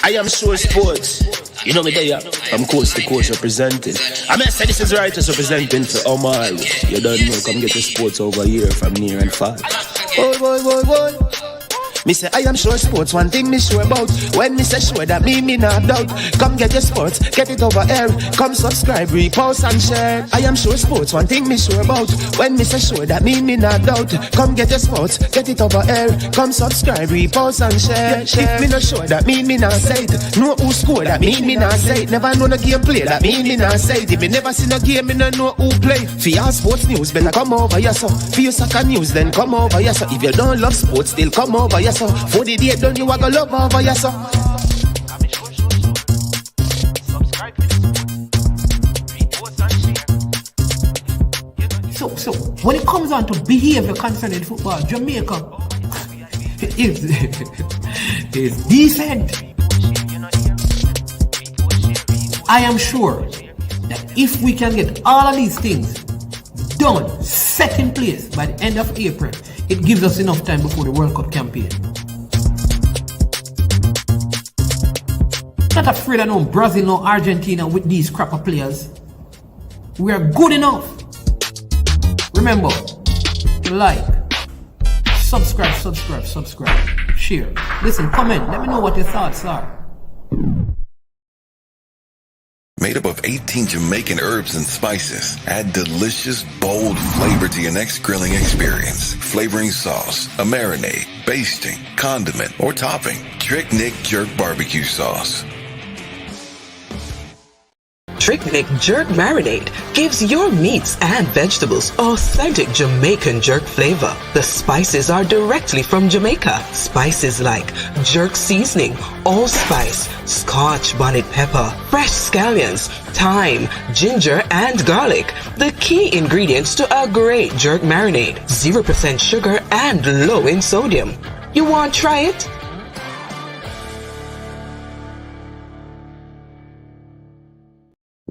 I am sure sports. You know me there, I'm coast to coast representing. I mean, I say this is righteous representing for Omar. You don't know, come get your sports over here from near and far. Boy. Me say I am sure sports, one thing me sure about. When me say sure, that me not doubt. Come get your sports, get it over here. Come subscribe, repost and share. I am sure sports, one thing me sure about. When me say sure, that me not doubt. Come get your sports, get it over here. Come subscribe, repost and share. If me not sure, that me not say it. Know who score, that me not say it. Never know the game play, that me not say it. If me never seen a game, me not know who play. For your sports news, better come over here so. For your soccer news, then come over here so. If you don't love sports, still come over here so. For the day done, you are gonna love over here so. So when it comes on to behavior concerning football, Jamaica is decent. I am sure that if we can get all of these things done, set in place by the end of April, it gives us enough time before the World Cup campaign. Not afraid of no Brazil, no Argentina with these crap of players. We are good enough. Remember, like, subscribe, share. Listen, comment, let me know what your thoughts are. Made up of 18 Jamaican herbs and spices. Add delicious, bold flavor to your next grilling experience. Flavoring sauce, a marinade, basting, condiment, or topping. Trick Nick Jerk Barbecue Sauce. Trick Nick Jerk Marinade gives your meats and vegetables authentic Jamaican jerk flavor. The spices are directly from Jamaica. Spices like jerk seasoning, allspice, Scotch bonnet pepper, fresh scallions, thyme, ginger, and garlic. The key ingredients to a great jerk marinade. 0% sugar and low in sodium. You want to try it?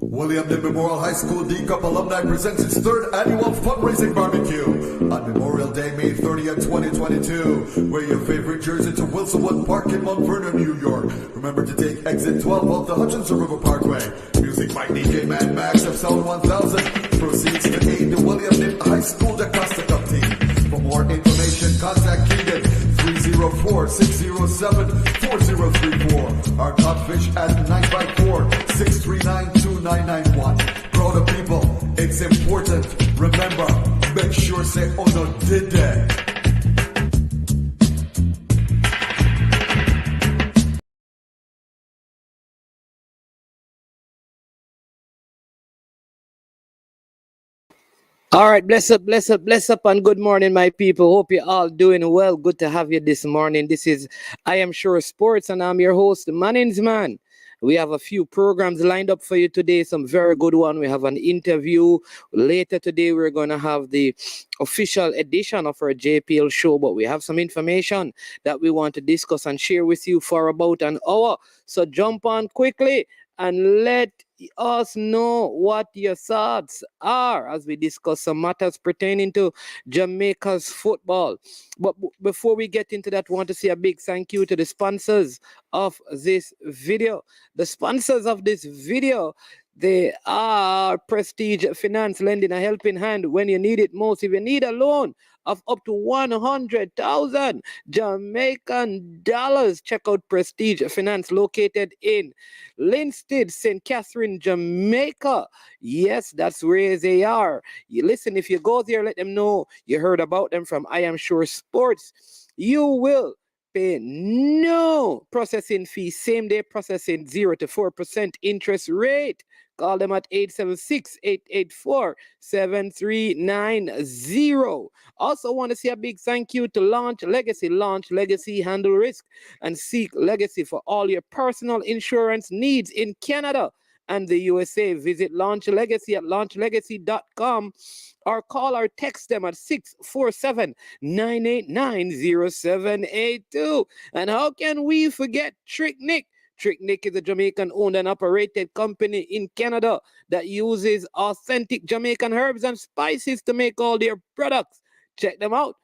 William Day Memorial High School D-Cup Alumni presents its third annual fundraising barbecue on Memorial Day, May 30th, 2022. Wear your favorite jersey to Wilsonwood Park in Mount Vernon, New York. Remember to take exit 12 of the Hutchinson River Parkway. Music by DJ Mad Max of Sound 1000. Proceeds to aid the William Day High School Costa Cup team. For more information, contact Keegan 304-607-4034. Our codfish at 954-639-2991. Proud of people, it's important. Remember, make sure say oh no did that. All right, bless up, and good morning, my people. Hope you're all doing well. Good to have you this morning. This is I Am Sure Sports, and I'm your host, Mannings Man. We have a few programs lined up for you today, some very good one. We have an interview. Later today, we're going to have the official edition of our JPL show, but we have some information that we want to discuss and share with you for about an hour. So jump on quickly and let us know what your thoughts are as we discuss some matters pertaining to Jamaica's football. But before we get into that, I want to say a big thank you to the sponsors of this video. The sponsors of this video, they are Prestige Finance, lending a helping hand when you need it most. If you need a loan of up to 100,000 Jamaican dollars, check out Prestige Finance, located in Linstead, St. Catherine, Jamaica. Yes, that's where they are. You listen, if you go there, let them know you heard about them from I Am Sure Sports. You will pay no processing fee, same day processing, 0 to 4% interest rate. Call them at 876-884-7390. Also want to say a big thank you to Launch Legacy. Launch Legacy, handle risk and seek legacy for all your personal insurance needs in Canada and the USA. Visit Launch Legacy at launchlegacy.com or call or text them at 647-989-0782. And how can we forget Trick Nick? Trick Nick is a Jamaican-owned and operated company in Canada that uses authentic Jamaican herbs and spices to make all their products. Check them out.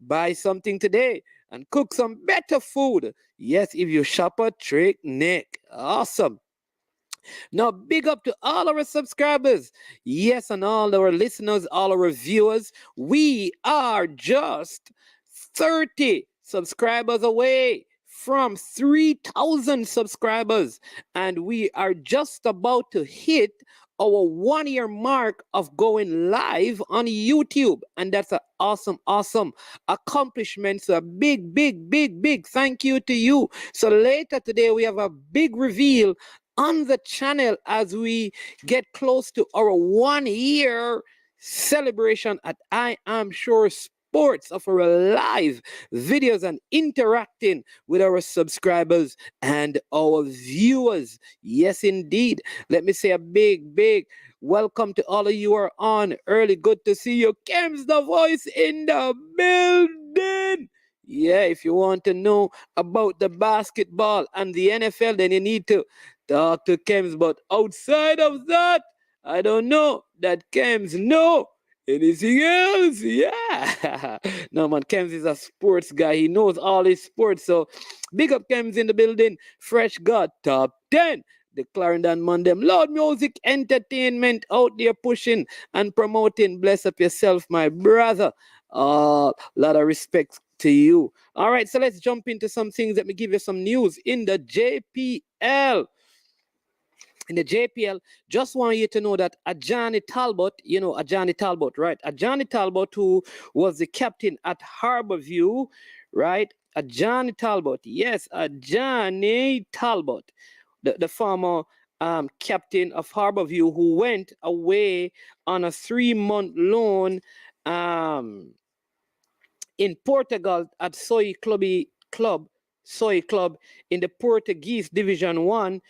Buy something today and cook some better food. Yes, if you shop at Trick Nick. Awesome. Now, big up to all our subscribers. Yes, and all our listeners, all our viewers. We are just 30 subscribers away from 3,000 subscribers. And we are just about to hit our 1 year mark of going live on YouTube. And that's an awesome accomplishment. So a big thank you to you. So later today, we have a big reveal on the channel as we get close to our 1 year celebration at I Am Sure Sports of our live videos and interacting with our subscribers and our viewers. Yes, indeed. Let me say a big welcome to all of you who are on early. Good to see you. Kems the voice in the building. Yeah, if you want to know about the basketball and the NFL, then you need to talk to Kems. But outside of that, I don't know that Kems know anything else. Yeah. No, man, Kems is a sports guy. He knows all his sports. So big up Kems in the building. Fresh God, top 10. The Clarendon Mondem. Loud music, entertainment out there pushing and promoting. Bless up yourself, my brother. Lot of respect to you. All right, so let's jump into some things. Let me give you some news in the JPL. In the JPL, just want you to know that Ajani Talbot, you know Ajani Talbot, right? Ajani Talbot, who was the captain at Harborview, right? Ajani Talbot, yes, Ajani Talbot, the former captain of Harborview, who went away on a 3-month loan in Portugal at Soy Club in the Portuguese Division 1.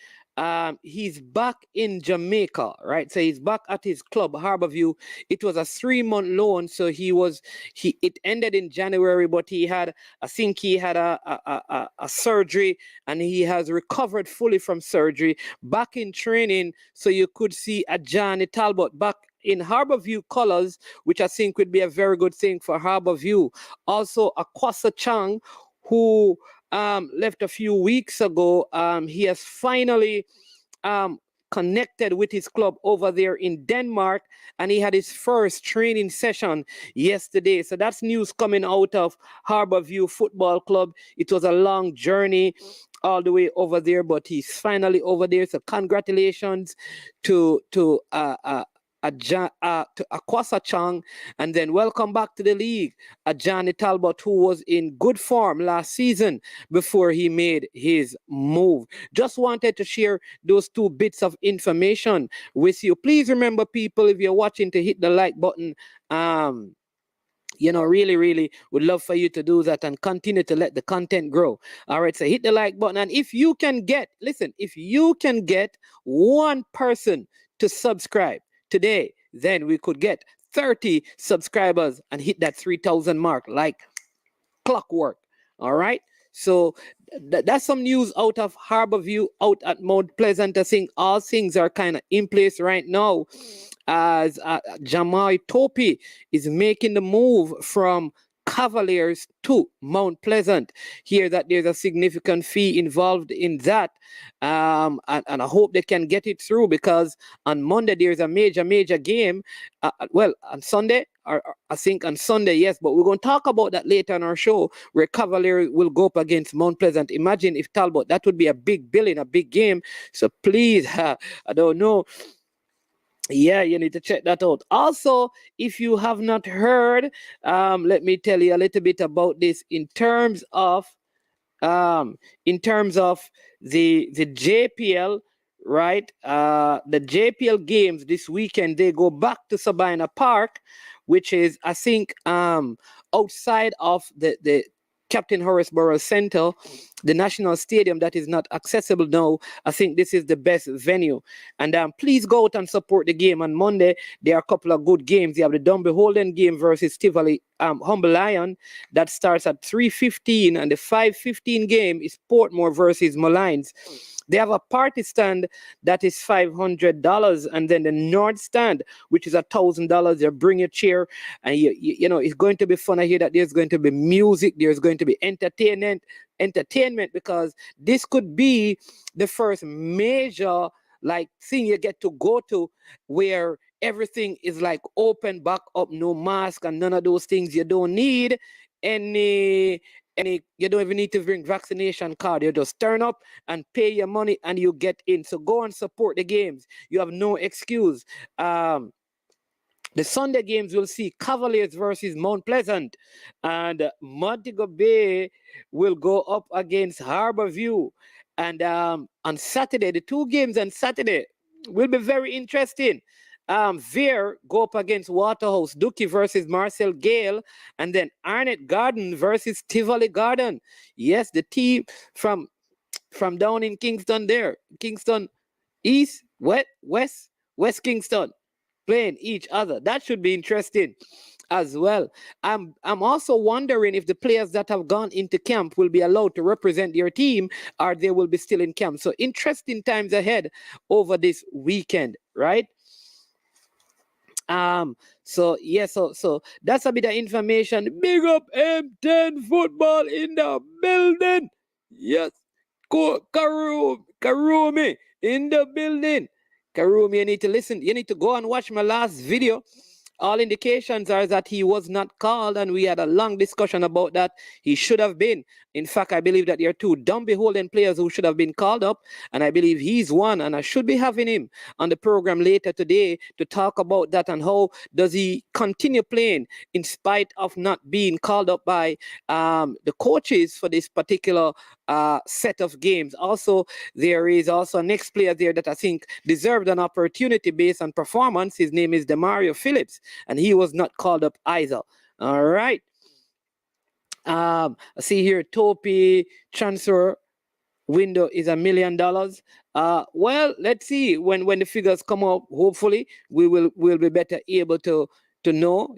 He's back in Jamaica, right? So he's back at his club, Harborview. It was a 3-month loan, so it ended in January, but I think he had a surgery, and he has recovered fully from surgery, back in training. So you could see Ajani Talbot back in Harborview colors, which I think would be a very good thing for Harborview. Also, Akwasa Chang, who left a few weeks ago, he has finally connected with his club over there in Denmark, and he had his first training session yesterday. So that's news coming out of Harborview Football Club. It was a long journey all the way over there, but he's finally over there. So congratulations to Akwasa Chang, and then welcome back to the league, Ajani Talbot, who was in good form last season before he made his move. Just wanted to share those 2 bits of information with you. Please remember, people, if you're watching, to hit the like button. Really would love for you to do that and continue to let the content grow. All right, so hit the like button. And if you can get 1 person to subscribe today, then we could get 30 subscribers and hit that 3,000 mark like clockwork. All right. So that's some news out of Harborview, out at Mount Pleasant. I think all things are kind of in place right now, as Jamai Topi is making the move from Cavaliers to Mount Pleasant. Hear that there's a significant fee involved in that, and I hope they can get it through, because on Monday there's a major game. On Sunday, or I think on Sunday, yes, but we're going to talk about that later on our show, where Cavaliers will go up against Mount Pleasant. Imagine if Talbot, that would be a big billing, a big game. So please, I don't know. Yeah, you need to check that out. Also, if you have not heard, let me tell you a little bit about this in terms of the JPL, right? The JPL games this weekend, they go back to Sabina Park, which is, I think, outside of the Captain Horace Burroughs Center, the National Stadium that is not accessible now. I think this is the best venue. And please go out and support the game. On Monday, there are a couple of good games. You have the Dunby Holden game versus Tivoli Humble Lion. That starts at 3:15. And the 5:15 game is Portmore versus Molynes. They have a party stand that is $500, and then the North stand, which is $1,000. You bring your chair, and you know it's going to be fun. I hear that there's going to be music, there's going to be entertainment, because this could be the first major like thing you get to go to where everything is like open back up, no mask and none of those things. You don't need any you don't even need to bring vaccination card. You just turn up and pay your money and you get in. So go and support the games. You have no excuse. The Sunday games will see Cavaliers versus Mount Pleasant, and Montego Bay will go up against Harborview. And on Saturday, the two games on Saturday will be very interesting. Veer go up against Waterhouse, Dookie versus Marcel Gale, and then Arnett Garden versus Tivoli Garden. Yes, the team from down in Kingston there, Kingston East, West Kingston, playing each other. That should be interesting as well. I'm also wondering if the players that have gone into camp will be allowed to represent their team, or they will be still in camp. So interesting times ahead over this weekend, right? So that's a bit of information. Big up M10 football in the building. Yes. Karumi in the building. Karumi, you need to listen. You need to go and watch my last video. All indications are that he was not called, and we had a long discussion about that. He should have been. In fact, I believe that there are two dumb beholden players who should have been called up, and I believe he's one, and I should be having him on the program later today to talk about that and how does he continue playing in spite of not being called up by the coaches for this particular set of games. Also, there is also a next player there that I think deserved an opportunity based on performance. His name is Demario Phillips, and he was not called up either. All right. I see here Topi transfer window is $1 million. Well, let's see when the figures come up. Hopefully, we'll be better able to know.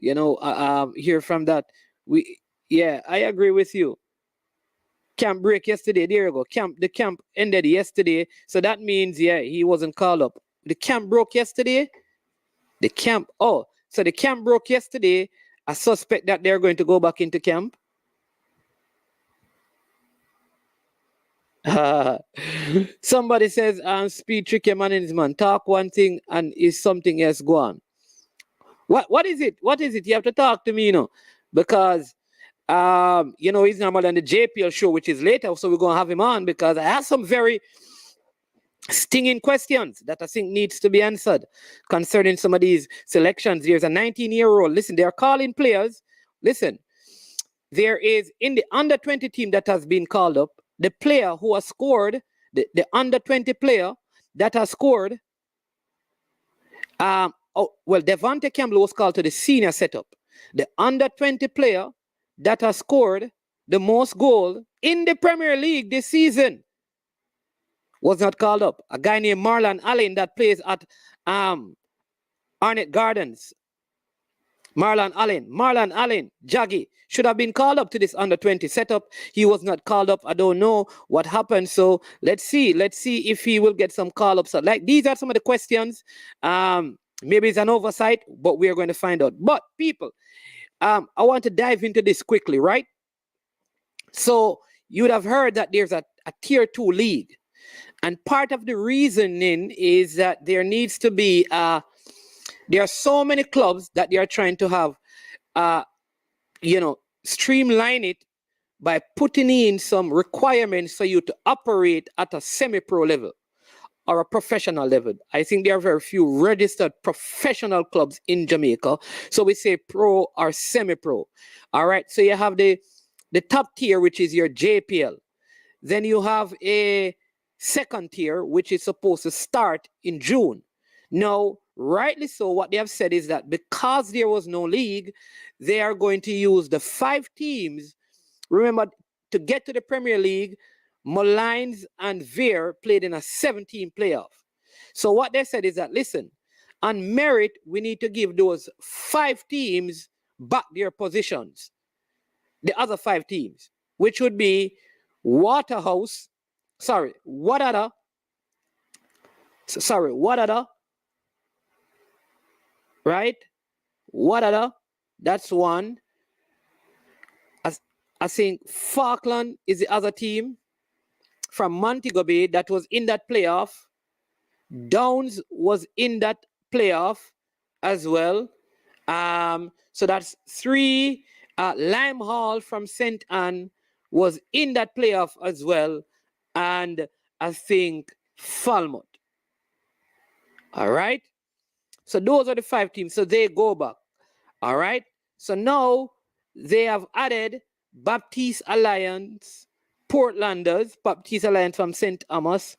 Hear from that. I agree with you. Camp break yesterday. There you go. The camp ended yesterday, so that means he wasn't called up. The camp broke yesterday. The camp broke yesterday. I suspect that they're going to go back into camp. Somebody says, speed trick your management. Talk one thing and is something else go on. What is it? What is it? You have to talk to me, because he's normal on the JPL show, which is later, so we're gonna have him on because I have some very stinging questions that I think needs to be answered concerning some of these selections. There's a 19-year-old. Listen, they are calling players. Listen, there is in the under 20 team that has been called up, the player who has scored, the under 20 player that has scored. Devontae Campbell was called to the senior setup. The under 20 player that has scored the most goal in the Premier League this season was not called up. A guy named Marlon Allen that plays at Arnett Gardens. Marlon Allen, Jaggy, should have been called up to this under 20 setup. He was not called up. I don't know what happened. So let's see if he will get some call-ups. Like, these are some of the questions. Maybe it's an oversight, but we are going to find out. But people, I want to dive into this quickly, right? So you would have heard that there's a tier 2 league. And part of the reasoning is that there needs to be, there are so many clubs that they are trying to have, streamline it by putting in some requirements for you to operate at a semi-pro level or a professional level. I think there are very few registered professional clubs in Jamaica. So we say pro or semi-pro. All right. So you have the top tier, which is your JPL. Then you have a second tier, which is supposed to start in June. Now, rightly so, what they have said is that because there was no league, they are going to use the 5 teams. Remember, to get to the Premier League, Moulins and Veer played in a 17 playoff. So what they said is that, listen, on merit, we need to give those 5 teams back their positions. The other 5 teams, which would be Wadada, sorry, Wadada, right? Wadada, that's one. I think Falkland is the other team from Montego Bay that was in that playoff. Downs was in that playoff as well. So that's three. Lime Hall from St. Anne was in that playoff as well. And I think Falmouth. All right. So those are the 5 teams. So they go back. All right. So now they have added Baptiste Alliance, Portlanders, Baptiste Alliance from St. Amos,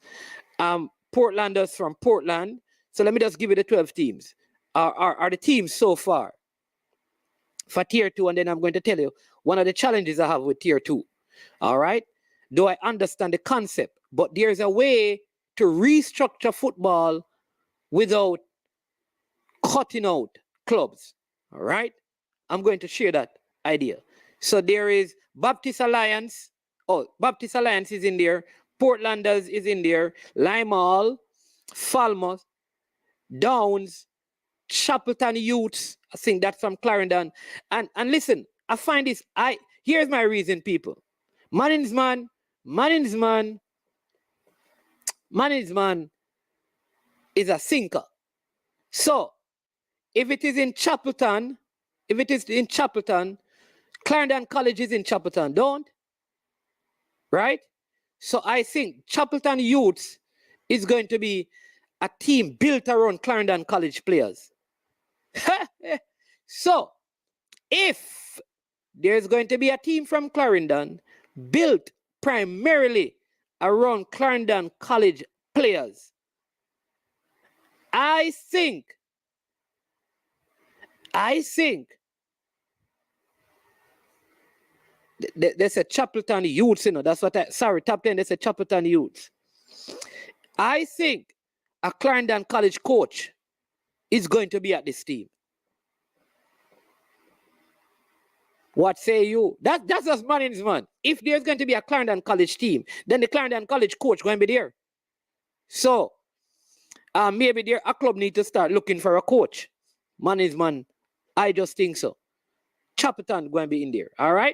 Portlanders from Portland. So let me just give you the 12 teams. Are the teams so far for tier 2, and then I'm going to tell you one of the challenges I have with tier 2. All right. Do I understand the concept? But there's a way to restructure football without cutting out clubs. All right. I'm going to share that idea. So there is Baptist Alliance. Oh, Baptist Alliance is in there. Portlanders is in there. Lime Hall, Falmouth, Downs, Chapelton Youths. I think that's from Clarendon. And listen, I find this. Here's my reason, people. Management is a sinker. So if it is in Chapelton, Clarendon College is in Chapelton, don't? Right? So I think Chapelton Youths is going to be a team built around Clarendon College players. So if there's going to be a team from Clarendon built primarily around Clarendon College players, I think there's a Chapelton Youths, you know. That's what top 10, there's a Chapelton Youths. I think a Clarendon College coach is going to be at this team. What say you? That's just management. If there's going to be a Clarendon College team, then the Clarendon College coach going to be there. So maybe there a club need to start looking for a coach. Management, I just think so. Chapelton going to be in there. All right.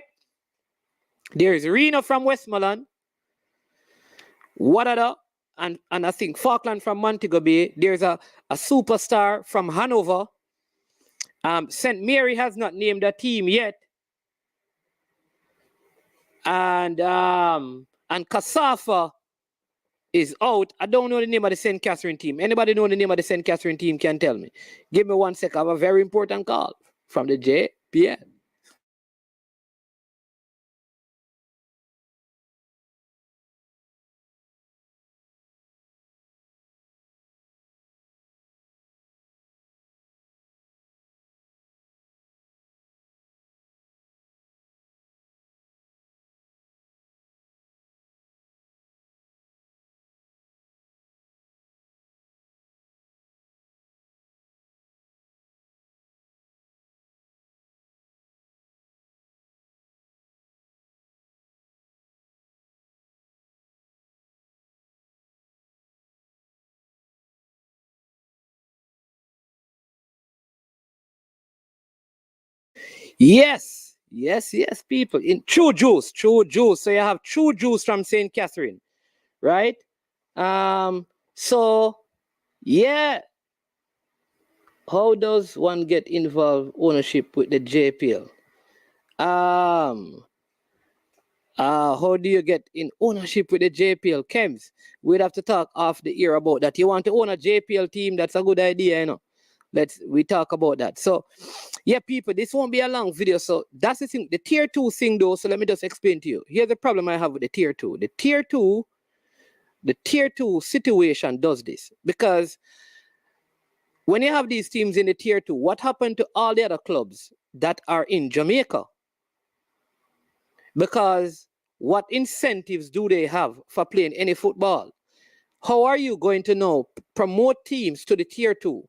There's Reno from Westmoreland, Wadada, and I think Falkland from Montego Bay. There's a superstar from Hanover. St. Mary has not named a team yet. And Casafa is out. I don't know the name of the St. Catherine team. Anybody know the name of the St. Catherine team can tell me. Give me 1 sec. I have a very important call from the JPN. Yes, people. In True Juice. So you have True Juice from St. Catherine, right? So yeah. How does one get involved ownership with the JPL? How do you get in ownership with the JPL? Kems, we'd have to talk off the air about that. You want to own a JPL team? That's a good idea, you know. We talk about that. So yeah, people, this won't be a long video. So that's the thing, the tier 2 thing though. So let me just explain to you. Here's the problem I have with the tier 2. The tier 2 situation does this because when you have these teams in the tier 2, what happened to all the other clubs that are in Jamaica? Because what incentives do they have for playing any football? How are you going to now promote teams to the tier 2?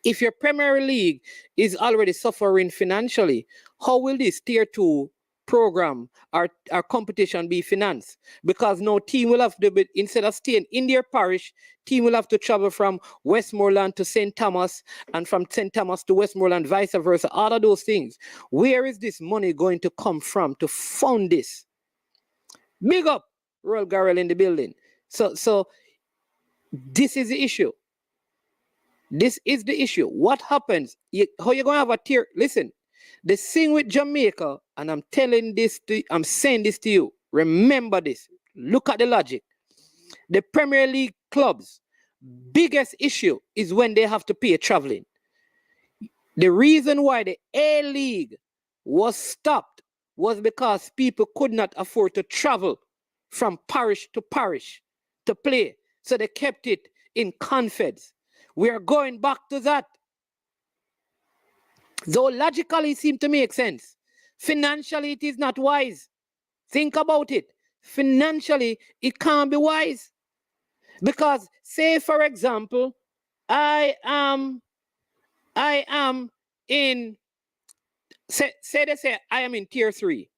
If your Premier League is already suffering financially, how will this tier 2 program, our competition be financed, because no team will have to be, instead of staying in their parish, team will have to travel from Westmoreland to St. Thomas and from St. Thomas to Westmoreland, vice versa, all of those things. Where is this money going to come from to fund this? Big up Royal Garrel in the building. So this is the issue. This is the issue. What happens? How you going to have a tier? Listen, the thing with Jamaica, and I'm saying this to you. Remember this. Look at the logic. The Premier League clubs' biggest issue is when they have to pay traveling. The reason why the A-League was stopped was because people could not afford to travel from parish to parish to play. So they kept it in confeds. We are going back to that. Though logically it seems to make sense. Financially, it is not wise. Think about it. Financially, it can't be wise. Because, say, for example, I am in, say I am in tier 3.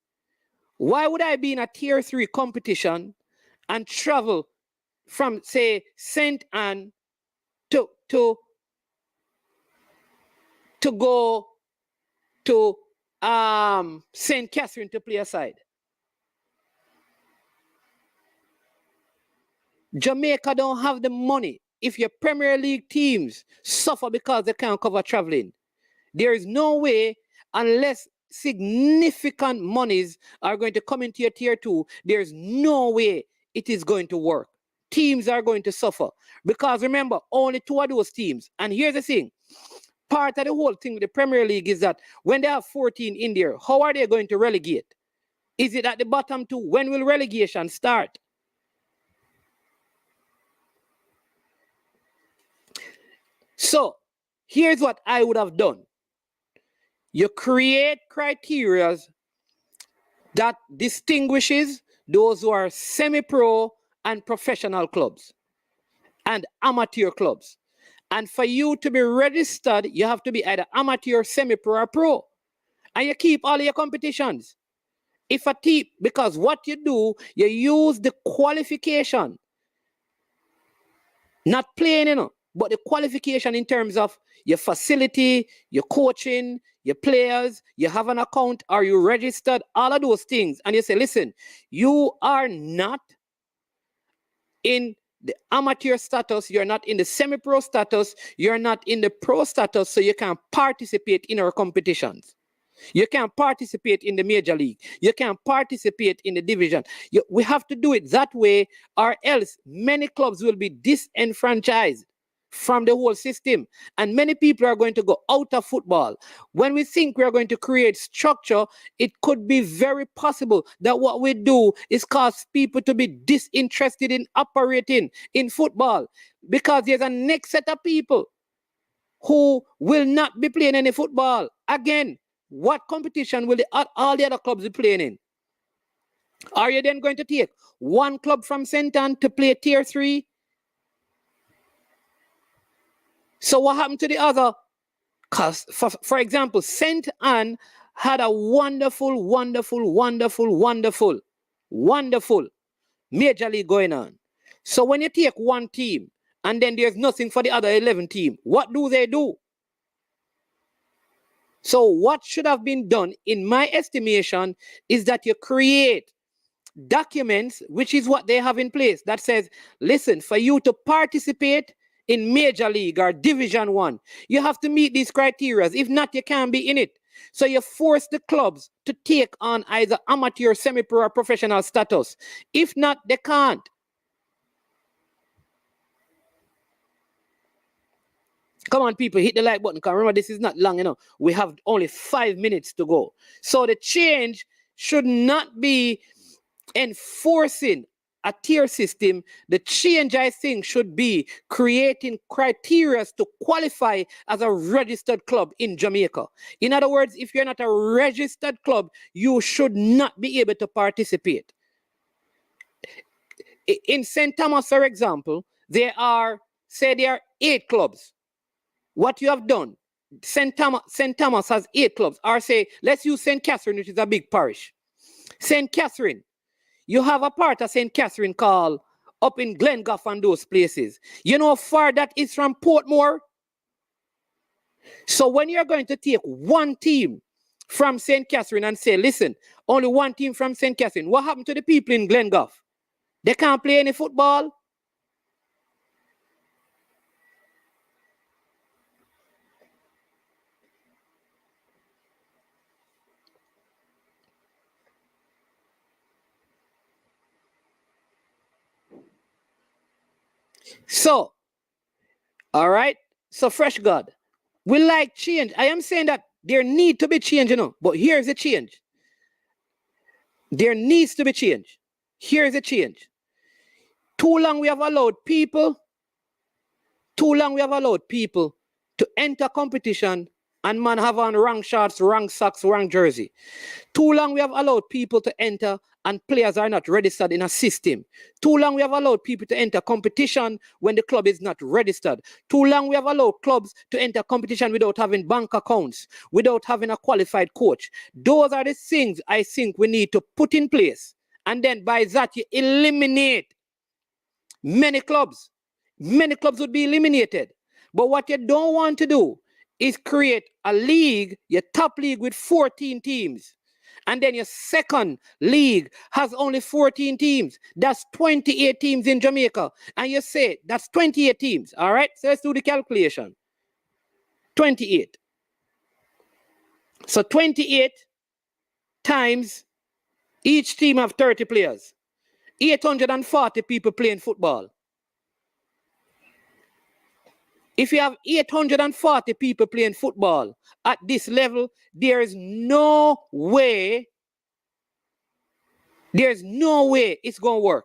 Why would I be in a tier 3 competition and travel from, say, St. Anne to go to St. Catherine to play a side? Jamaica don't have the money. If your Premier League teams suffer because they can't cover traveling, there is no way, unless significant monies are going to come into your tier 2, there's no way it is going to work. Teams are going to suffer. Because remember, only 2 of those teams. And here's the thing. Part of the whole thing with the Premier League is that when they have 14 in there, how are they going to relegate? Is it at the bottom 2? When will relegation start? So, here's what I would have done. You create criteria that distinguishes those who are semi-pro and professional clubs and amateur clubs. And for you to be registered, you have to be either amateur, semi-pro, or pro. And you keep all your competitions. If a team, because what you do, you use the qualification, not playing, but the qualification in terms of your facility, your coaching, your players, you have an account, are you registered, all of those things. And you say, listen, you are not in the amateur status, you're not in the semi-pro status, you're not in the pro status, so you can participate in our competitions. You can participate in the major league. You can participate in the division. We have to do it that way, or else many clubs will be disenfranchised from the whole system. And many people are going to go out of football. When we think we are going to create structure, it could be very possible that what we do is cause people to be disinterested in operating in football, because there's a next set of people who will not be playing any football. Again, what competition will all the other clubs be playing in? Are you then going to take one club from St. Anne to play tier 3? So what happened to the other? Because, for example, St. Anne had a wonderful major league going on. So when you take one team and then there's nothing for the other 11 team, what do? So what should have been done, in my estimation, is that you create documents, which is what they have in place, that says, listen, for you to participate in Major League or Division 1, you have to meet these criteria. If not, you can't be in it. So you force the clubs to take on either amateur, semi-pro, or professional status. If not, they can't. Come on, people, hit the like button. Because remember, this is not long, We have only 5 minutes to go. So the change should not be enforcing a tier system. The change, I think, should be creating criteria to qualify as a registered club in Jamaica. In other words, if you're not a registered club, you should not be able to participate. In St. Thomas, for example, there are 8 clubs. What you have done, St. Thomas has 8 clubs. Or say, let's use St. Catherine, which is a big parish. St. Catherine. You have a part of St. Catherine called up in Glengough and those places. You know how far that is from Portmore? So when you're going to take one team from St. Catherine and say, listen, only one team from St. Catherine, what happened to the people in Glengough? They can't play any football? So, all right. So, Fresh God, we like change. I am saying that there need to be change, but here's the change. There needs to be change. Here's the change. Too long we have allowed people to enter competition and man have on wrong shorts, wrong socks, wrong jersey. Too long we have allowed people to enter and players are not registered in a system. Too long we have allowed people to enter competition when the club is not registered. Too long we have allowed clubs to enter competition without having bank accounts, without having a qualified coach. Those are the things I think we need to put in place. And then by that you eliminate many clubs. Many clubs would be eliminated. But what you don't want to do is create a league, your top league with 14 teams. And then your second league has only 14 teams. That's 28 teams in Jamaica. And you say that's 28 teams. All right? So let's do the calculation. 28. So 28 times each team have 30 players. 840 people playing football. If you have 840 people playing football at this level, there is no way it's going to work.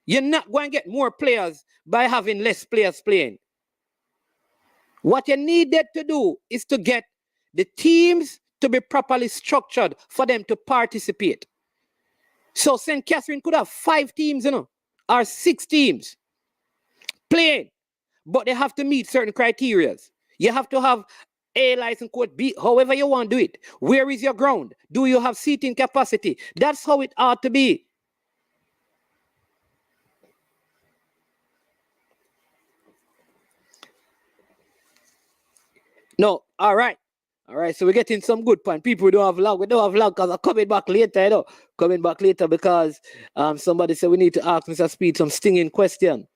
You're not going to get more players by having less players playing. What you needed to do is to get the teams to be properly structured for them to participate. So St. Catherine could have 5 teams, or 6 teams playing. But they have to meet certain criteria. You have to have A license, code B, however you want to do it. Where is your ground? Do you have seating capacity? That's how it ought to be. No, all right. All right, so we're getting some good point. People who don't have log, we don't have log because I'm coming back later, Coming back later because somebody said we need to ask Mr. Speed some stinging question.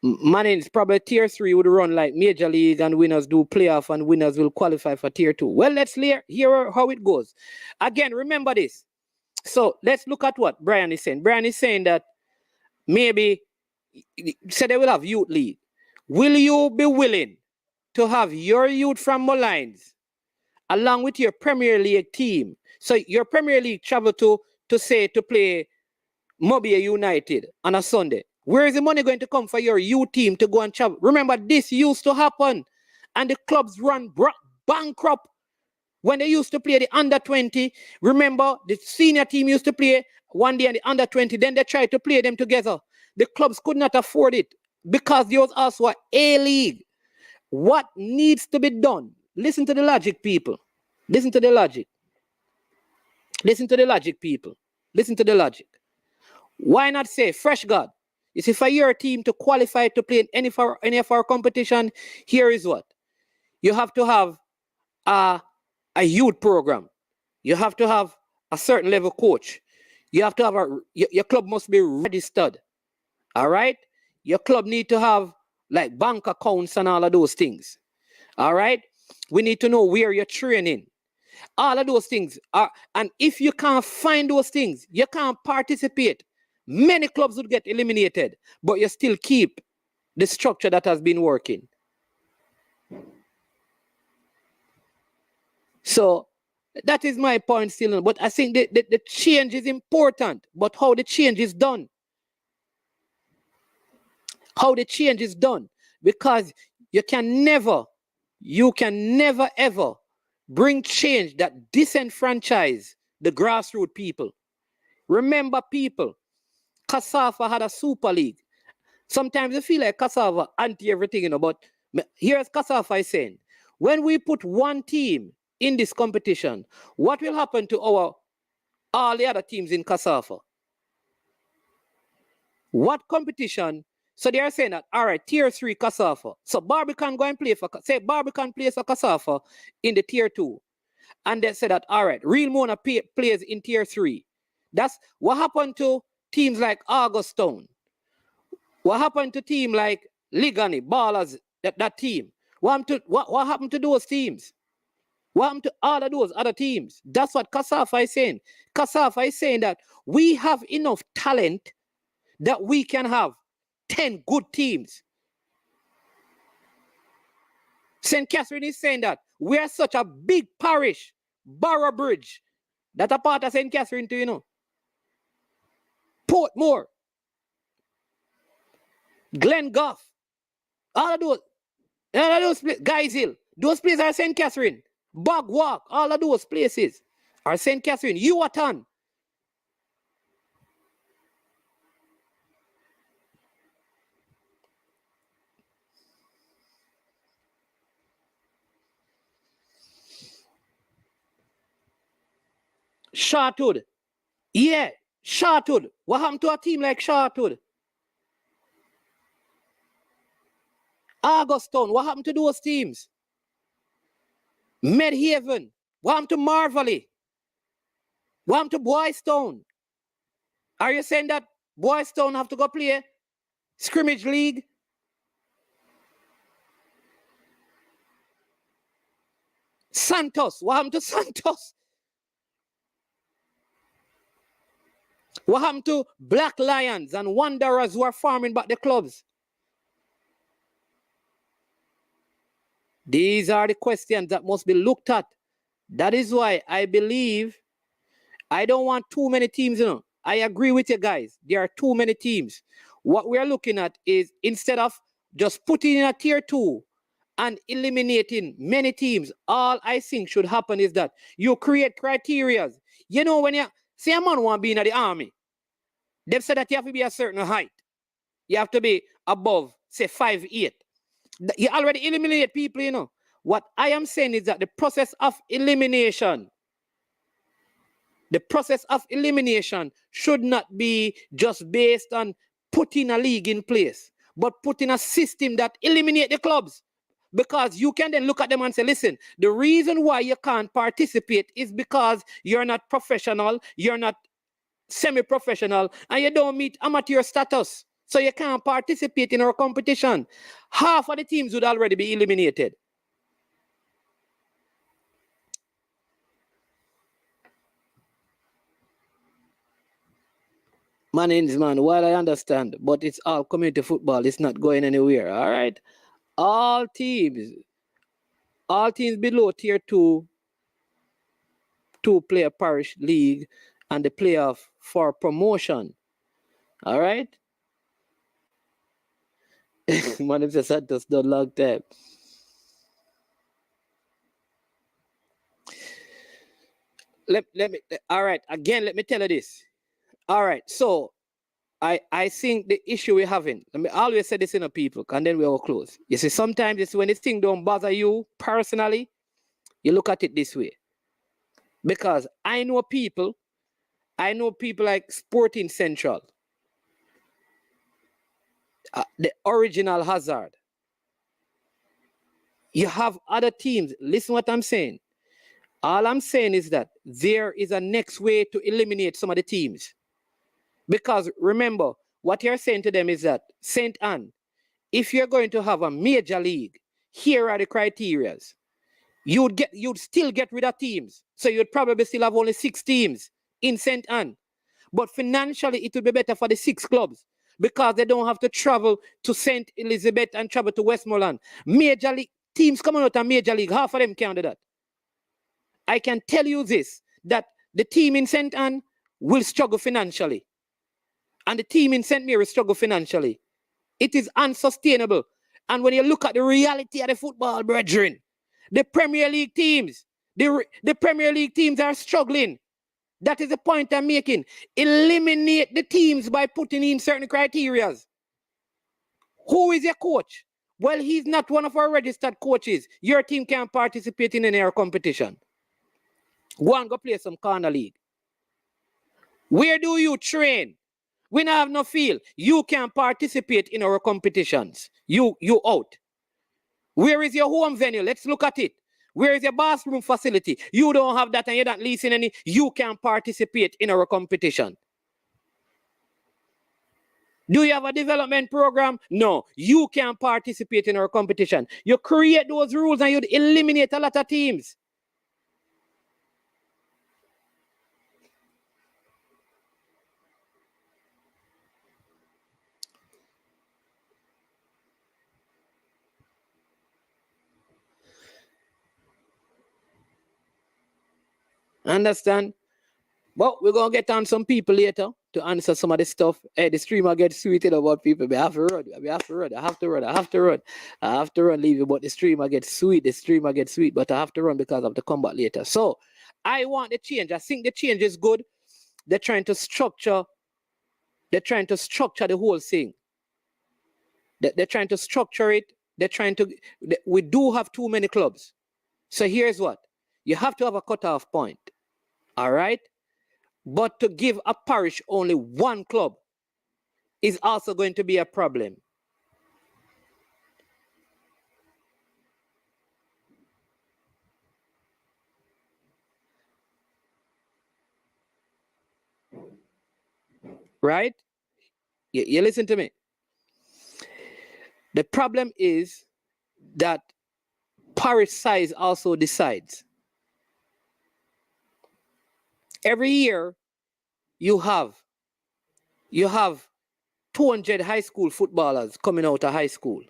Man, it's probably tier 3 would run like Major League and winners do playoff and winners will qualify for tier 2. Well, let's hear how it goes. Again, remember this. So let's look at what Brian is saying. Brian is saying that maybe say they will have youth league. Will you be willing to have your youth from Mullines along with your Premier League team? So your Premier League travel to play Mobile United on a Sunday. Where is the money going to come for your youth team to go and travel? Remember, this used to happen. And the clubs run bankrupt when they used to play the under 20. Remember, the senior team used to play one day and the under 20. Then they tried to play them together. The clubs could not afford it because there was also an A league. What needs to be done? Listen to the logic, people. Listen to the logic. Listen to the logic, people. Listen to the logic. Why not say, Fresh God? You see, for your team to qualify to play in any of our competition, here is what. You have to have a youth program. You have to have a certain level coach. You have to have your club must be registered. All right? Your club need to have like bank accounts and all of those things. All right? We need to know where you're training. All of those things are, and if you can't find those things, you can't participate. Many clubs would get eliminated, but you still keep the structure that has been working. So that is my point still. But I think the change is important, but how the change is done. How the change is done. Because you can never ever bring change that disenfranchise the grassroots people. Remember, people, Cassava had a super league. Sometimes you feel like Cassava anti everything, but here's Cassava is saying, when we put one team in this competition, what will happen to our all the other teams in CASAFA. What competition? So they are saying that, all right, tier 3 CASAFA. So Barbican go and play for, say Barbican plays for CASAFA in the tier 2. And they said that, all right, Real Mona plays in tier 3. That's what happened to teams like Augustown. What happened to team like Ligani, Ballers, that team? What happened to those teams? What happened to all of those other teams? That's what CASAFA is saying. CASAFA is saying that we have enough talent that we can have 10 good teams. St. Catherine is saying that we are such a big parish, Boroughbridge, that a part of St. Catherine too, you know. Portmore, Glengough, all of those Guys Hill, those places are St. Catherine. Bog Walk, all of those places are St. Catherine. Yuatan. Shartwood. Yeah, Shartwood. What happened to a team like Shartwood? Augustown. What happened to those teams? Medhaven. What happened to Marvally? What happened to Boystown? Are you saying that Boystown have to go play scrimmage league? Santos. What happened to Santos? What happened to Black Lions and Wanderers who are farming back the clubs? These are the questions that must be looked at. That is why I believe I don't want too many teams, you know. I agree with you guys. There are too many teams. What we're looking at is instead of just putting in a tier 2 and eliminating many teams, all I think should happen is that you create criteria. You know, when you say a man want to be in the army, they've said that you have to be a certain height. You have to be above, say, 5'8". You already eliminate people, you know. What I am saying is that the process of elimination should not be just based on putting a league in place, but putting a system that eliminates the clubs. Because you can then look at them and say, listen, the reason why you can't participate is because you're not professional, you're not semi-professional, and you don't meet amateur status. So you can't participate in our competition. Half of the teams would already be eliminated. Man, while I understand, but it's all community football. It's not going anywhere, all right? All teams below tier 2 play a parish league and the playoff for promotion. All right? Man, if the Santos don't long time. Let me, all right, again, let me tell you this. All right, so I think the issue we're having, let me always say this in a people, and then we will close. You see, sometimes it's when this thing don't bother you personally, you look at it this way. Because I know people like Sporting Central, the original Hazard. You have other teams. Listen what I'm saying. All I'm saying is that there is a next way to eliminate some of the teams. Because remember, what you're saying to them is that, St. Anne, if you're going to have a major league, here are the criteria. You'd still get rid of teams. So you'd probably still have only 6 teams in St. Anne. But financially, it would be better for the 6 clubs because they don't have to travel to St. Elizabeth and travel to Westmoreland. Major league teams coming out of major league, half of them can't do that. I can tell you this, that the team in St. Anne will struggle financially. And the team in St. Mary struggle financially. It is unsustainable. And when you look at the reality of the football, brethren, the Premier League teams, the Premier League teams are struggling. That is the point I'm making. Eliminate the teams by putting in certain criteria. Who is your coach? Well, he's not one of our registered coaches. Your team can't participate in any competition. Go and go play some corner league. Where do you train? We don't have no field. You can participate in our competitions. You out. Where is your home venue? Let's look at it. Where is your bathroom facility? You don't have that and you're not leasing any. You can participate in our competition. Do you have a development program? No. You can participate in our competition. You create those rules and you'd eliminate a lot of teams. Understand? But we're going to get on some people later to answer some of this stuff. Hey, the streamer gets sweeted about people. We have to run. I have to run, leave you. But the streamer gets sweet. But I have to run because of the combat later. So I want the change. I think the change is good. They're trying to structure the whole thing. They're trying to structure it. We do have too many clubs. So here's what. You have to have a cutoff point. All right? But to give a parish only one club is also going to be a problem. Right? You listen to me. The problem is that parish size also decides. Every year, you have 200 high school footballers coming out of high school.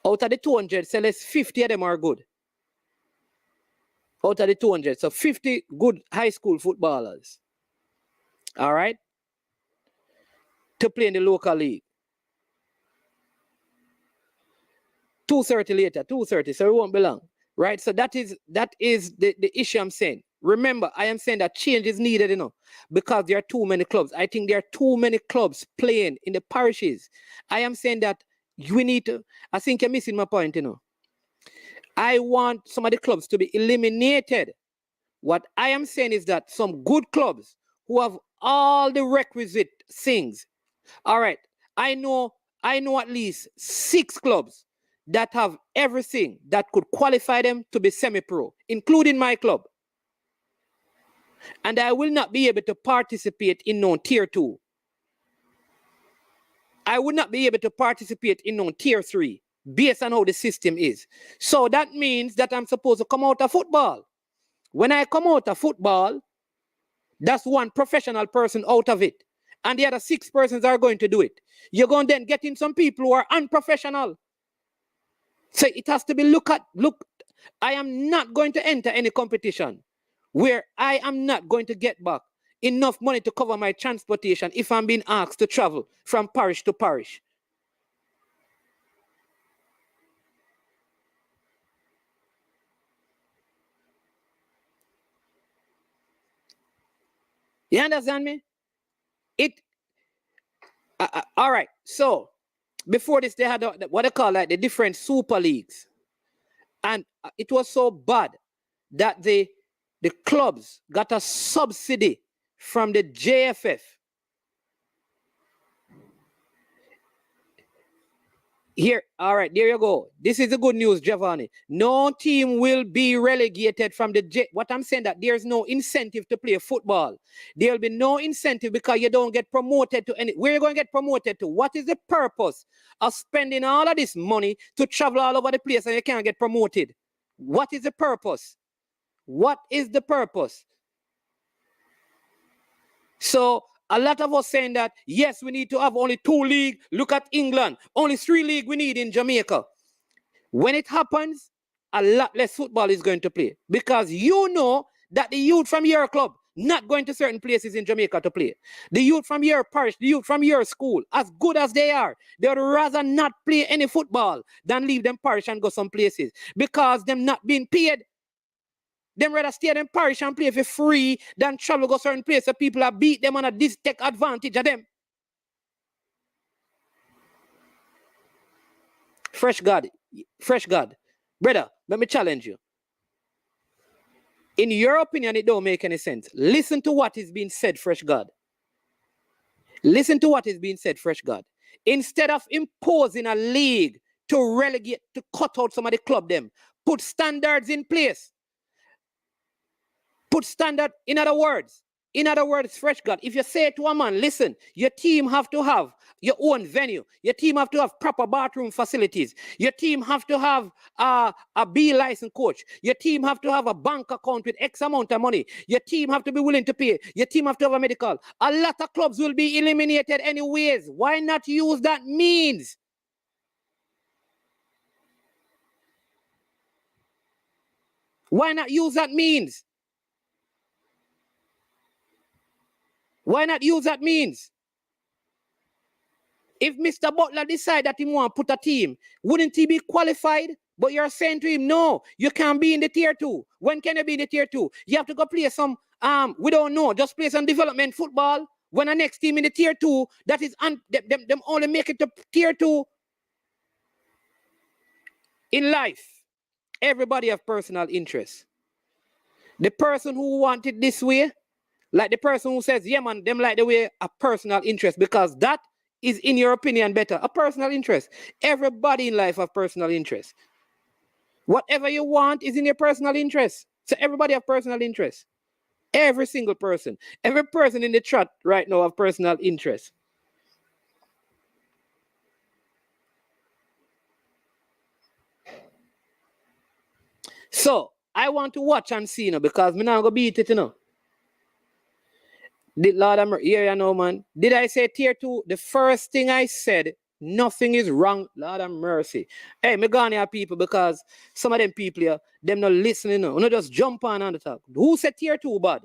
Out of the 200, say less 50 of them are good. Out of the 200, so 50 good high school footballers. All right? To play in the local league. 2:30 later, 2:30, so it won't be long. Right? So that is the issue I'm saying. Remember, I am saying that change is needed, because there are too many clubs. I think there are too many clubs playing in the parishes. I am saying that we need to, I think you're missing my point, I want some of the clubs to be eliminated. What I am saying is that some good clubs who have all the requisite things. All right, I know at least 6 clubs that have everything that could qualify them to be semi-pro, including my club. And I will not be able to participate in no tier 2. I would not be able to participate in no tier 3 based on how the system is. So that means that I'm supposed to come out of football. When I come out of football, that's one professional person out of it. And the other 6 persons are going to do it. You're going to then get in some people who are unprofessional. So it has to be look, I am not going to enter any competition where I am not going to get back enough money to cover my transportation if I'm being asked to travel from parish to parish. You understand me? All right. So before this, they had what they call like the different super leagues. And it was so bad that the clubs got a subsidy from the JFF. Here, all right, there you go. This is the good news, Giovanni. No team will be relegated from the what I'm saying, that there's no incentive to play football. There'll be no incentive because you don't get promoted to any. Where are you going to get promoted to? What is the purpose of spending all of this money to travel all over the place and you can't get promoted? What is the purpose? What is the purpose? So a lot of us saying that, yes, we need to have only 2 leagues. Look at England. Only 3 leagues we need in Jamaica. When it happens, a lot less football is going to play. Because you know that the youth from your club not going to certain places in Jamaica to play. The youth from your parish, the youth from your school, as good as they are, they would rather not play any football than leave them parish and go some places. Because them not being paid. Them rather stay in parish and play for free than travel go certain places so people are beat them and take advantage of them. Fresh God. Brother, let me challenge you. In your opinion, it don't make any sense. Listen to what is being said, Fresh God. Listen to what is being said, Fresh God. Instead of imposing a league to relegate, to cut out some of the club them, put standards in place. Put standard, in other words, Fresh God, if you say to a man, listen, your team have to have your own venue. Your team have to have proper bathroom facilities. Your team have to have a B license coach. Your team have to have a bank account with X amount of money. Your team have to be willing to pay. Your team have to have a medical. A lot of clubs will be eliminated anyways. Why not use that means? Why not use that means? Why not use that means? If Mr. Butler decide that he want to put a team, wouldn't he be qualified? But you're saying to him, no, you can't be in the tier 2. When can you be in the tier 2? You have to go play some, we don't know, just play some development football. When the next team in the tier 2, that is, them only make it to tier 2. In life, everybody have personal interest. The person who want it this way, like the person who says, yeah, man, them like the way a personal interest, because that is, in your opinion, better. A personal interest. Everybody in life have personal interest. Whatever you want is in your personal interest. So everybody have personal interest. Every single person. Every person in the chat right now have personal interest. So I want to watch and see, because me not gonna beat it, Did Lord here you know, man. Did I say tier 2? The first thing I said, nothing is wrong. Lord have mercy. Hey, me gone here, people, because some of them people here, them not listening, not just jump on the talk. Who said tier 2 bad?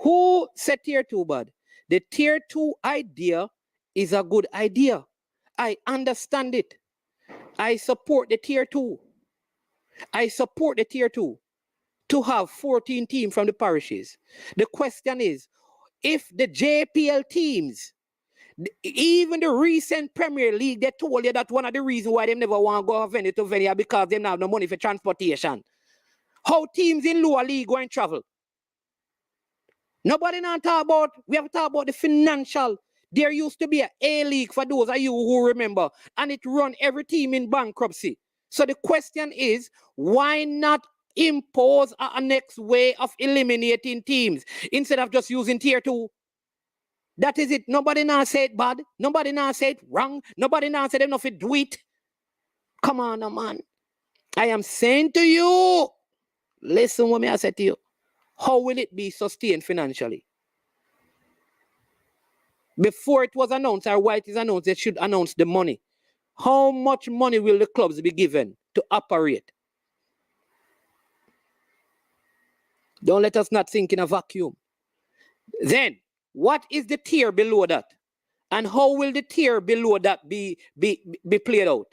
Who said tier 2 bad? The tier 2 idea is a good idea. I understand it. I support the tier 2. I support the tier 2. To have 14 teams from the parishes. The question is, if the JPL teams, even the recent Premier League, they told you that one of the reasons why they never want to go venue to venue because they don't have no money for transportation. How teams in lower league go and travel? Nobody now talk about, we have to talk about the financial. There used to be a A-League for those of you who remember, and it run every team in bankruptcy. So the question is, why not impose a next way of eliminating teams instead of just using tier 2? That is it. Nobody now said bad. Nobody now said wrong. Nobody now said enough to do it. Come on, man. I am saying to you, listen what me I said to you. How will it be sustained financially? Before it was announced, or why it is announced, they should announce the money. How much money will the clubs be given to operate? Don't let us not think in a vacuum. Then, what is the tier below that? And how will the tier below that be played out?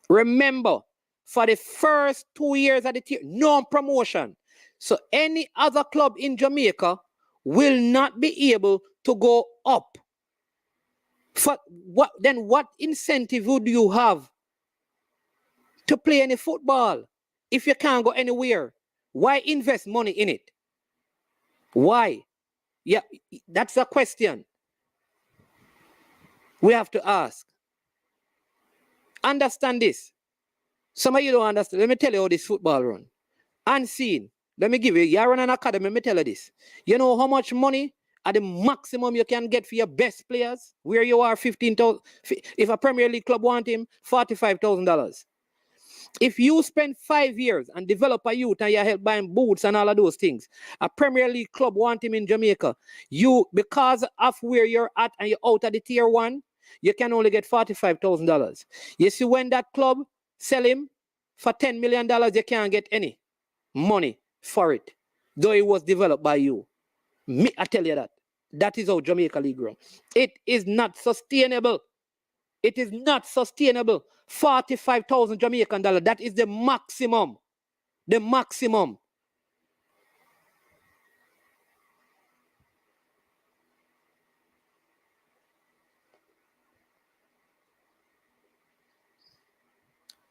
Remember, for the first 2 years of the tier, no promotion. So any other club in Jamaica will not be able to go up. For what then? What incentive would you have to play any football if you can't go anywhere? Why invest money in it? Why? Yeah, that's a question we have to ask. Understand this. Some of you don't understand. Let me tell you how this football run. Unseen. Let me give you. You run an academy. Let me tell you this. You know how much money at the maximum you can get for your best players? Where you are 15,000. If a Premier League club want him, $45,000. If you spend 5 years and develop a youth and you help buying boots and all of those things, a Premier League club want him in Jamaica, you, because of where you're at and you're out of the tier 1, you can only get $45,000. You see, when that club sell him for $10 million, you can't get any money for it, though it was developed by you. Me, I tell you that. That is how Jamaica League grow. It is not sustainable. It is not sustainable. 45,000 Jamaican dollars. That is the maximum. The maximum.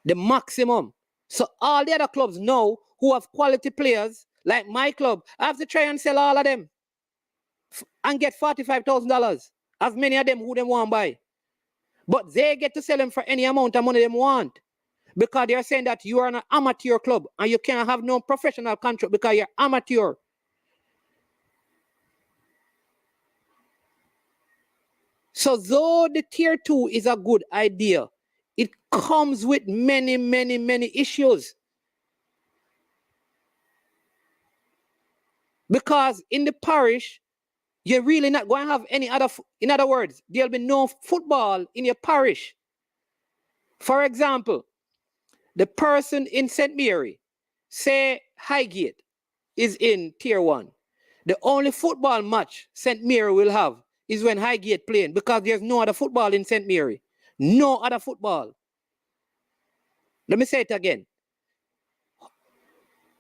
The maximum. So all the other clubs now who have quality players, like my club, I have to try and sell all of them and get $45,000. As many of them who them want buy. But they get to sell them for any amount of money they want. Because they're saying that you are an amateur club and you can't have no professional contract because you're amateur. So though the tier 2 is a good idea, it comes with many, many, many issues. Because in the parish, you're really not going to have any other, in other words, there'll be no football in your parish. For example, the person in St. Mary, say Highgate, is in tier 1. The only football match St. Mary will have is when Highgate playing because there's no other football in St. Mary. No other football. Let me say it again.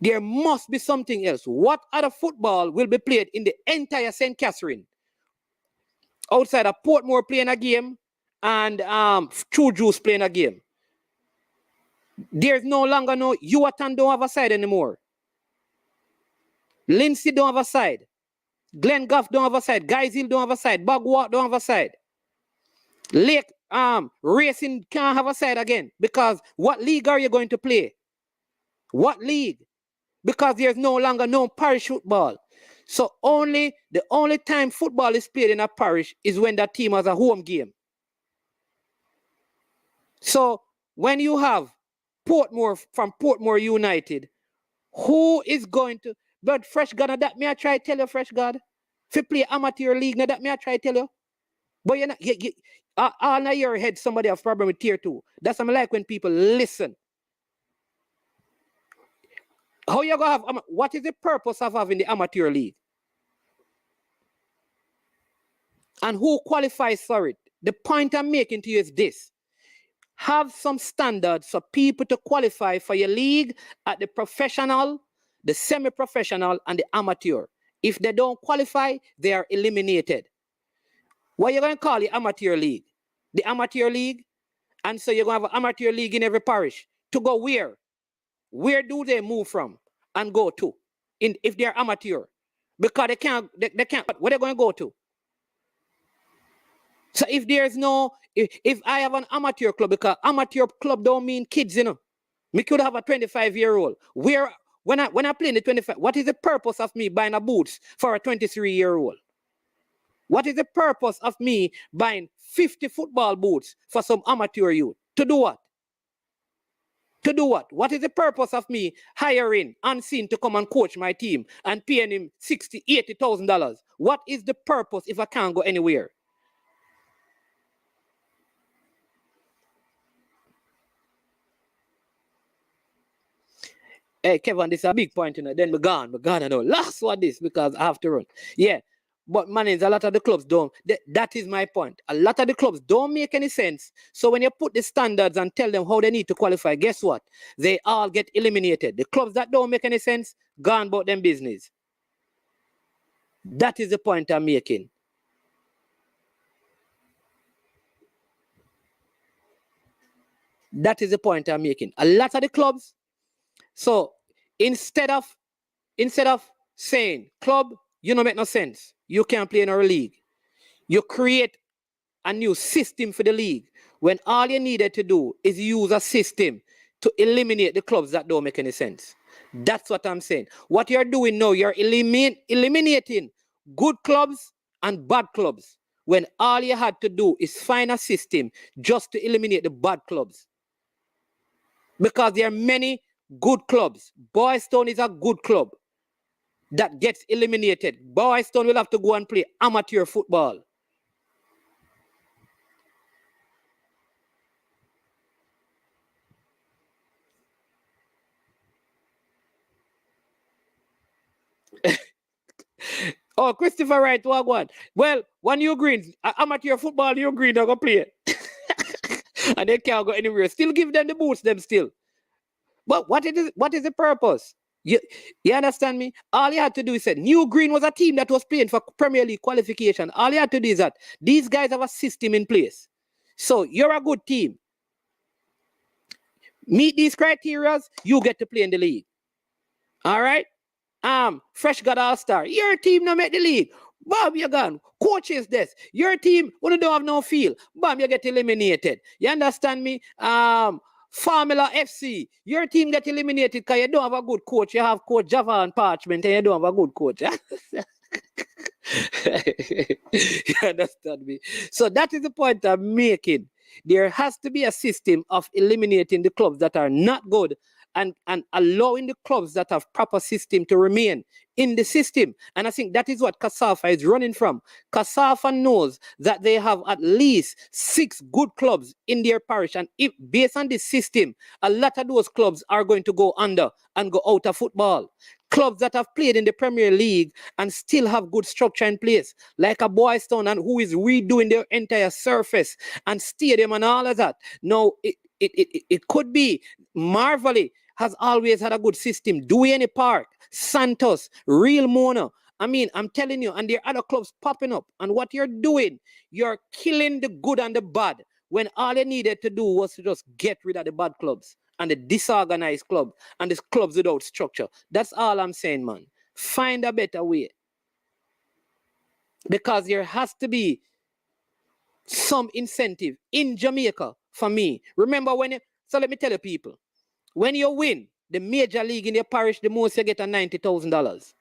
There must be something else. What other football will be played in the entire St. Catherine? Outside of Portmore playing a game and True Juice playing a game. There's no longer no Yuatan don't have a side anymore. Lindsay don't have a side. Glen Goff don't have a side. Guys Hill don't have a side. Bagwalk don't have a side. Lake Racing can't have a side again because what league are you going to play? What league? Because there's no longer no parish football. So the only time football is played in a parish is when that team has a home game. So when you have Portmore from Portmore United, who is going to, but Fresh God, that me I try to tell you, Fresh God, if you play amateur league, now that me I try to tell you. But you're not, all in your head, somebody have problem with tier 2. That's what I like when people listen. How you gonna have, what is the purpose of having the amateur league? And who qualifies for it? The point I'm making to you is this. Have some standards for people to qualify for your league at the professional, the semi-professional, and the amateur. If they don't qualify, they are eliminated. What are you going to call the amateur league? The amateur league? And so you're going to have an amateur league in every parish. To go where? Where do they move from and go to if they're amateur? Because they can't, where are they going to go to? So if there's no, if I have an amateur club, because amateur club don't mean kids, you know. Me could have a 25-year-old. Where, when I play in the 25, what is the purpose of me buying a boots for a 23-year-old? What is the purpose of me buying 50 football boots for some amateur youth? To do what? To do what? What is the purpose of me hiring Unseen to come and coach my team and paying him $60,000, $80,000? What is the purpose if I can't go anywhere? Hey, Kevin, this is a big point, you know. Then we're gone, I know. Last one this because I have to run. Yeah. But man, a lot of the clubs don't. That is my point. A lot of the clubs don't make any sense. So when you put the standards and tell them how they need to qualify, guess what? They all get eliminated. The clubs that don't make any sense, gone about them business. That is the point I'm making. That is the point I'm making. A lot of the clubs. So instead of saying, club, you don't make no sense. You can't play in our league. You create a new system for the league when all you needed to do is use a system to eliminate the clubs that don't make any sense. That's what I'm saying. What you're doing now, you're eliminating good clubs and bad clubs when all you had to do is find a system just to eliminate the bad clubs. Because there are many good clubs. Boys Town is a good club that gets eliminated. Boys Town will have to go and play amateur football. Oh, Christopher Wright, what one? Well, one New Green, amateur football, New Green are going to play it. And they can't go anywhere. Still give them the boots, them still. But what is the purpose? You understand me? All you had to do is say, New Green was a team that was playing for Premier League qualification. All you had to do is that these guys have a system in place. So you're a good team. Meet these criteria, you get to play in the league. All right? Fresh got all-star. Your team no make the league. Bam, you gone. Coaches this. Your team, when you don't have no field, bam, you get eliminated. You understand me? Formula FC. Your team get eliminated because you don't have a good coach. You have Coach Javan Parchment and you don't have a good coach. You understand me? So that is the point I'm making. There has to be a system of eliminating the clubs that are not good and allowing the clubs that have proper system to remain in the system. And I think that is what Kasafa is running from. Kasafa knows that they have at least 6 good clubs in their parish. And if based on this system, a lot of those clubs are going to go under and go out of football. Clubs that have played in the Premier League and still have good structure in place, like a Boys Town, and who is redoing their entire surface and stadium and all of that. No, it could be Marvelly has always had a good system. Duane Park, Santos, Real Mona. I mean, I'm telling you, and there are other clubs popping up. And what you're doing, you're killing the good and the bad when all you needed to do was to just get rid of the bad clubs and the disorganized club and the clubs without structure. That's all I'm saying, man. Find a better way. Because there has to be some incentive in Jamaica for me. Remember so let me tell you people, when you win the major league in your parish, the most you get are $90,000.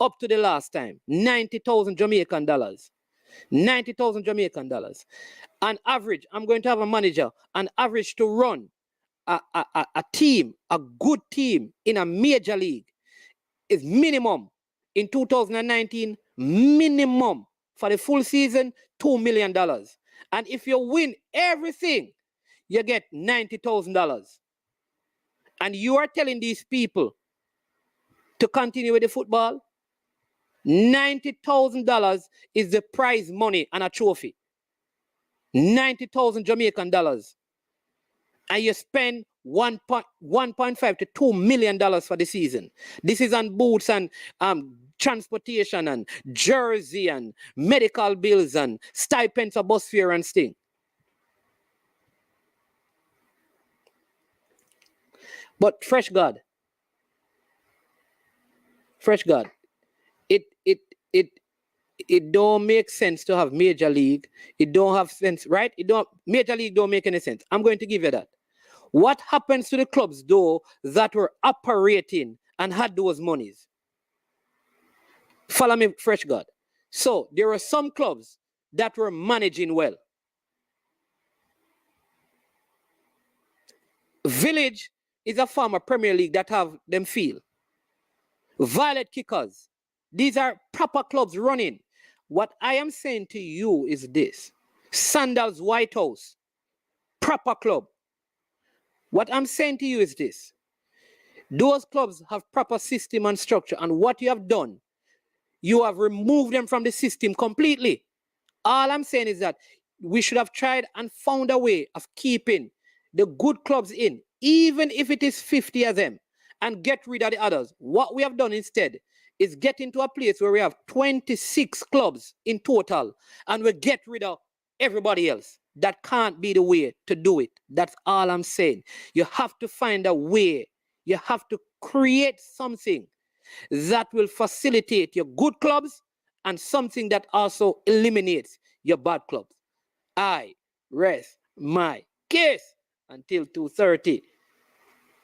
Up to the last time, 90,000 Jamaican dollars. 90,000 Jamaican dollars. On average, I'm going to have a manager, an average to run a team, a good team in a major league is minimum in 2019, minimum for the full season, $2 million. And if you win everything, you get $90,000. And you are telling these people to continue with the football? $90,000 is the prize money and a trophy. 90,000 Jamaican dollars. And you spend $1.5 to $2 million for the season. This is on boots and transportation and jersey and medical bills and stipends for bus fare and thing. But fresh God, it don't make sense to have major league. It don't have sense, right? Major league don't make any sense. I'm going to give you that. What happens to the clubs, though, that were operating and had those monies? Follow me, fresh God. So there were some clubs that were managing well. Village is a former Premier League that have them feel. Violet Kickers. These are proper clubs running. What I am saying to you is this. Sandals White House. Proper club. What I'm saying to you is this. Those clubs have proper system and structure. And what you have done, you have removed them from the system completely. All I'm saying is that we should have tried and found a way of keeping the good clubs in, even if it is 50 of them, and get rid of the others. What we have done instead is get into a place where we have 26 clubs in total, and we get rid of everybody else. That can't be the way to do it. That's all I'm saying. You have to find a way. You have to create something that will facilitate your good clubs and something that also eliminates your bad clubs. I rest my case until 2:30.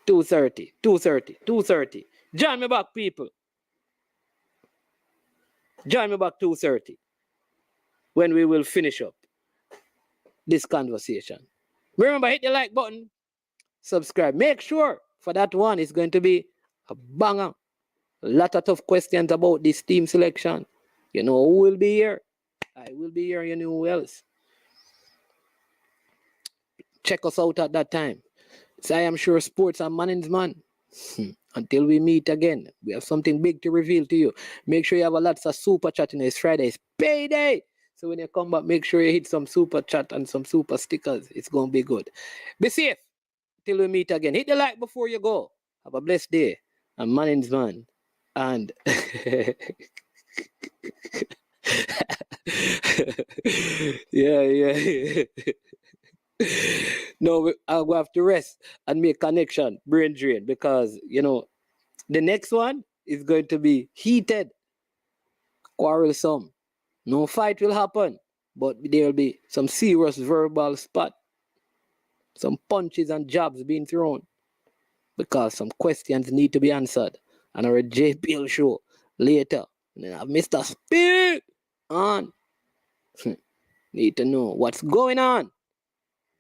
2:30. 2:30. 2:30. Join me back, people. Join me back 2:30 when we will finish up this conversation. Remember, hit the like button, subscribe. Make sure for that one it's going to be a banger. A lot of tough questions about this team selection. You know who will be here? I will be here. You know who else? Check us out at that time. So I am sure sports and management. Until we meet again, we have something big to reveal to you. Make sure you have a lots of super chat. It's Friday. It's payday. So when you come back, make sure you hit some super chat and some super stickers. It's going to be good. Be safe till we meet again. Hit the like before you go. Have a blessed day. I'm Manning's man. And yeah. No, I'll go have to rest and make connection, brain drain, because the next one is going to be heated, quarrelsome. No fight will happen, but there will be some serious verbal spat, some punches and jabs being thrown, because some questions need to be answered. And our JPL show later. And then I have Mr. Spirit on. Need to know what's going on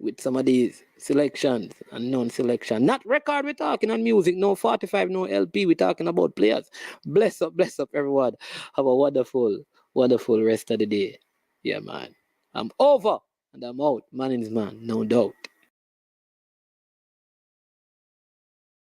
with some of these selections and non-selection. Not record, we're talking on music. No 45, no LP. We're talking about players. Bless up, everyone. Have a wonderful, wonderful rest of the day. Yeah, man. I'm over and I'm out. Man is man, no doubt.